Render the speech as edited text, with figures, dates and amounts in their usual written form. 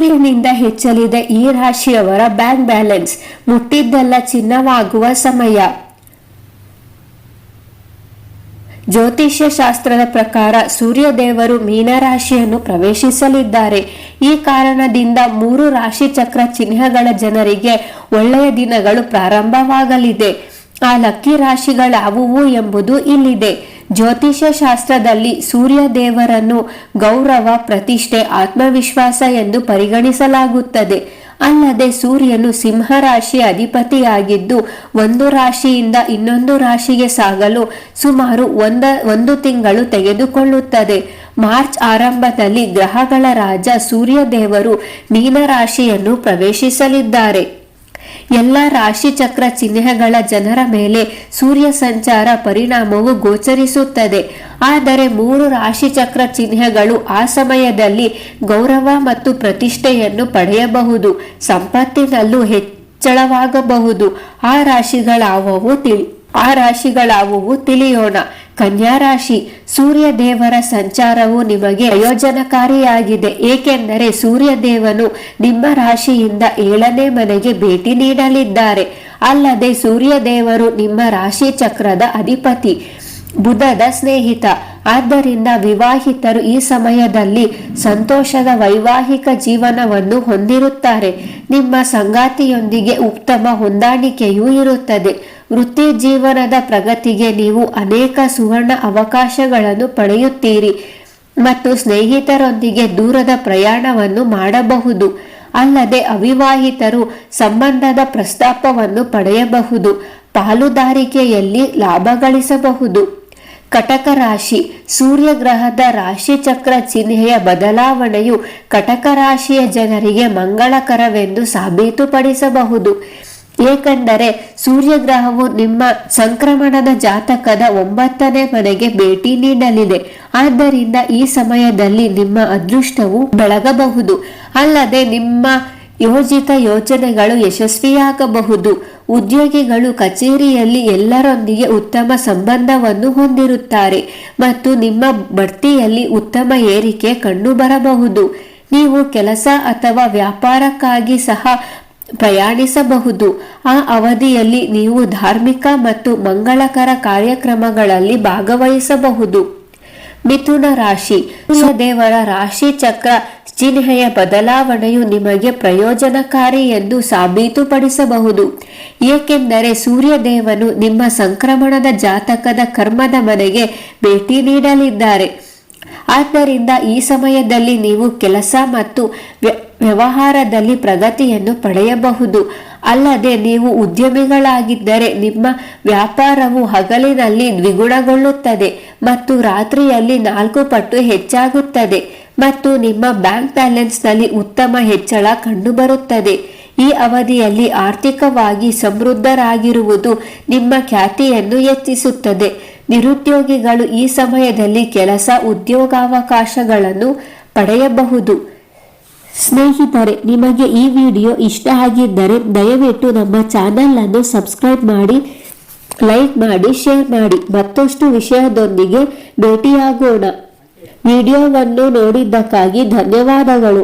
ಸೂರ್ಯನಿಂದ ಹೆಚ್ಚಲಿದೆ ಈ ರಾಶಿಯವರ ಬ್ಯಾಂಕ್ ಬ್ಯಾಲೆನ್ಸ್. ಮುಟ್ಟಿದ್ದೆಲ್ಲ ಚಿನ್ನವಾಗುವ ಸಮಯ. ಜ್ಯೋತಿಷ್ಯ ಶಾಸ್ತ್ರದ ಪ್ರಕಾರ ಸೂರ್ಯದೇವರು ಮೀನರಾಶಿಯನ್ನು ಪ್ರವೇಶಿಸಲಿದ್ದಾರೆ. ಈ ಕಾರಣದಿಂದ 3 ರಾಶಿ ಚಕ್ರ ಚಿಹ್ನೆಗಳ ಜನರಿಗೆ ಒಳ್ಳೆಯ ದಿನಗಳು ಪ್ರಾರಂಭವಾಗಲಿದೆ. ಆ ಲಕ್ಕಿ ರಾಶಿಗಳಾವುವು ಎಂಬುದು ಇಲ್ಲಿದೆ. ಜ್ಯೋತಿಷ್ಯ ಶಾಸ್ತ್ರದಲ್ಲಿ ಸೂರ್ಯ ದೇವರನ್ನು ಗೌರವ, ಪ್ರತಿಷ್ಠೆ, ಆತ್ಮವಿಶ್ವಾಸ ಎಂದು ಪರಿಗಣಿಸಲಾಗುತ್ತದೆ. ಅಲ್ಲದೆ ಸೂರ್ಯನು ಸಿಂಹ ರಾಶಿಯ ಅಧಿಪತಿಯಾಗಿದ್ದು ಒಂದು ರಾಶಿಯಿಂದ ಇನ್ನೊಂದು ರಾಶಿಗೆ ಸಾಗಲು ಸುಮಾರು ಒಂದು ತಿಂಗಳು ತೆಗೆದುಕೊಳ್ಳುತ್ತದೆ. ಮಾರ್ಚ್ ಆರಂಭದಲ್ಲಿ ಗ್ರಹಗಳ ರಾಜ ಸೂರ್ಯ ದೇವರು ಮೀನ ರಾಶಿಯನ್ನು ಪ್ರವೇಶಿಸಲಿದ್ದಾರೆ. ಎಲ್ಲ ರಾಶಿ ಚಕ್ರ ಚಿಹ್ನೆಗಳ ಜನರ ಮೇಲೆ ಸೂರ್ಯ ಸಂಚಾರ ಪರಿಣಾಮವು ಗೋಚರಿಸುತ್ತದೆ. ಆದರೆ 3 ರಾಶಿ ಚಕ್ರ ಚಿಹ್ನೆಗಳು ಆ ಸಮಯದಲ್ಲಿ ಗೌರವ ಮತ್ತು ಪ್ರತಿಷ್ಠೆಯನ್ನು ಪಡೆಯಬಹುದು. ಸಂಪತ್ತಿನಲ್ಲೂ ಹೆಚ್ಚಳವಾಗಬಹುದು. ಆ ರಾಶಿಗಳಾವುವು ತಿಳಿಯೋಣ. ಕನ್ಯಾ ರಾಶಿ. ಸೂರ್ಯ ದೇವರ ಸಂಚಾರವು ನಿಮಗೆ ಪ್ರಯೋಜನಕಾರಿಯಾಗಿದೆ, ಏಕೆಂದರೆ ಸೂರ್ಯ ದೇವನು ನಿಮ್ಮ ರಾಶಿಯಿಂದ 7ನೇ ಮನೆಗೆ ಭೇಟಿ ನೀಡಲಿದ್ದಾರೆ. ಅಲ್ಲದೆ ಸೂರ್ಯ ದೇವರು ನಿಮ್ಮ ರಾಶಿ ಚಕ್ರದ ಅಧಿಪತಿ, ಬುಧದ ಸ್ನೇಹಿತ. ಆದ್ದರಿಂದ ವಿವಾಹಿತರು ಈ ಸಮಯದಲ್ಲಿ ಸಂತೋಷದ ವೈವಾಹಿಕ ಜೀವನವನ್ನು ಹೊಂದಿರುತ್ತಾರೆ. ನಿಮ್ಮ ಸಂಗಾತಿಯೊಂದಿಗೆ ಉತ್ತಮ ಹೊಂದಾಣಿಕೆಯೂ ಇರುತ್ತದೆ. ವೃತ್ತಿ ಜೀವನದ ಪ್ರಗತಿಗೆ ನೀವು ಅನೇಕ ಸುವರ್ಣ ಅವಕಾಶಗಳನ್ನು ಪಡೆಯುತ್ತೀರಿ ಮತ್ತು ಸ್ನೇಹಿತರೊಂದಿಗೆ ದೂರದ ಪ್ರಯಾಣವನ್ನು ಮಾಡಬಹುದು. ಅಲ್ಲದೆ ಅವಿವಾಹಿತರು ಸಂಬಂಧದ ಪ್ರಸ್ತಾಪವನ್ನು ಪಡೆಯಬಹುದು. ಪಾಲುದಾರಿಕೆಯಲ್ಲಿ ಲಾಭ ಗಳಿಸಬಹುದು. ಕಟಕ ರಾಶಿ. ಸೂರ್ಯ ಗ್ರಹದ ರಾಶಿ ಚಕ್ರ ಚಿಹ್ನೆಯ ಬದಲಾವಣೆಯು ಕಟಕ ರಾಶಿಯ ಜನರಿಗೆ ಮಂಗಳಕರವೆಂದು ಸಾಬೀತುಪಡಿಸಬಹುದು. ಏಕೆಂದರೆ ಸೂರ್ಯ ಗ್ರಹವು ನಿಮ್ಮ ಸಂಕ್ರಮಣದ ಜಾತಕದ 9ನೇ ಮನೆಗೆ ಭೇಟಿ ನೀಡಲಿದೆ. ಆದ್ದರಿಂದ ಈ ಸಮಯದಲ್ಲಿ ನಿಮ್ಮ ಅದೃಷ್ಟವು ಬೆಳಗಬಹುದು. ಅಲ್ಲದೆ ನಿಮ್ಮ ಯೋಜಿತ ಯೋಜನೆಗಳು ಯಶಸ್ವಿಯಾಗಬಹುದು. ಉದ್ಯೋಗಿಗಳು ಕಚೇರಿಯಲ್ಲಿ ಎಲ್ಲರೊಂದಿಗೆ ಉತ್ತಮ ಸಂಬಂಧವನ್ನು ಹೊಂದಿರುತ್ತಾರೆ ಮತ್ತು ನಿಮ್ಮ ಬಡ್ತಿಯಲ್ಲಿ ಉತ್ತಮ ಏರಿಕೆ ಕಂಡುಬರಬಹುದು. ನೀವು ಕೆಲಸ ಅಥವಾ ವ್ಯಾಪಾರಕ್ಕಾಗಿ ಸಹ ಪ್ರಯಾಣಿಸಬಹುದು. ಆ ಅವಧಿಯಲ್ಲಿ ನೀವು ಧಾರ್ಮಿಕ ಮತ್ತು ಮಂಗಳಕರ ಕಾರ್ಯಕ್ರಮಗಳಲ್ಲಿ ಭಾಗವಹಿಸಬಹುದು. ಮಿಥುನ ರಾಶಿ. ದೇವರ ರಾಶಿ ಚಕ್ರ ಚಿಹ್ನೆಯ ಬದಲಾವಣೆಯು ನಿಮಗೆ ಪ್ರಯೋಜನಕಾರಿ ಎಂದು ಸಾಬೀತುಪಡಿಸಬಹುದು. ಏಕೆಂದರೆ ಸೂರ್ಯ ದೇವನು ನಿಮ್ಮ ಸಂಕ್ರಮಣದ ಜಾತಕದ ಕರ್ಮದ ಮನೆಗೆ ಭೇಟಿ ನೀಡಲಿದ್ದಾರೆ. ಆದ್ದರಿಂದ ಈ ಸಮಯದಲ್ಲಿ ನೀವು ಕೆಲಸ ಮತ್ತು ವ್ಯವಹಾರದಲ್ಲಿ ಪ್ರಗತಿಯನ್ನು ಪಡೆಯಬಹುದು. ಅಲ್ಲದೆ ನೀವು ಉದ್ಯಮಿಗಳಾಗಿದ್ದರೆ ನಿಮ್ಮ ವ್ಯಾಪಾರವು ಹಗಲಿನಲ್ಲಿ ದ್ವಿಗುಣಗೊಳ್ಳುತ್ತದೆ ಮತ್ತು ರಾತ್ರಿಯಲ್ಲಿ 4 ಪಟ್ಟು ಹೆಚ್ಚಾಗುತ್ತದೆ ಮತ್ತು ನಿಮ್ಮ ಬ್ಯಾಂಕ್ ಬ್ಯಾಲೆನ್ಸ್ನಲ್ಲಿ ಉತ್ತಮ ಹೆಚ್ಚಳ ಕಂಡುಬರುತ್ತದೆ. ಈ ಅವಧಿಯಲ್ಲಿ ಆರ್ಥಿಕವಾಗಿ ಸಮೃದ್ಧರಾಗಿರುವುದು ನಿಮ್ಮ ಖ್ಯಾತಿಯನ್ನು ಹೆಚ್ಚಿಸುತ್ತದೆ. ನಿರುದ್ಯೋಗಿಗಳು ಈ ಸಮಯದಲ್ಲಿ ಕೆಲಸ ಉದ್ಯೋಗಾವಕಾಶಗಳನ್ನು ಪಡೆಯಬಹುದು. ಸ್ನೇಹಿತರೆ, ನಿಮಗೆ ಈ ವಿಡಿಯೋ ಇಷ್ಟ ಆಗಿದ್ದರೆ ದಯವಿಟ್ಟು ನಮ್ಮ ಚಾನೆಲ್ ಅನ್ನು ಸಬ್ಸ್ಕ್ರೈಬ್ ಮಾಡಿ, ಲೈಕ್ ಮಾಡಿ, ಶೇರ್ ಮಾಡಿ. ಮತ್ತಷ್ಟು ವಿಷಯದೊಂದಿಗೆ ಭೇಟಿಯಾಗೋಣ. ವಿಡಿಯೋವನ್ನು ನೋಡಿದ್ದಕ್ಕಾಗಿ ಧನ್ಯವಾದಗಳು.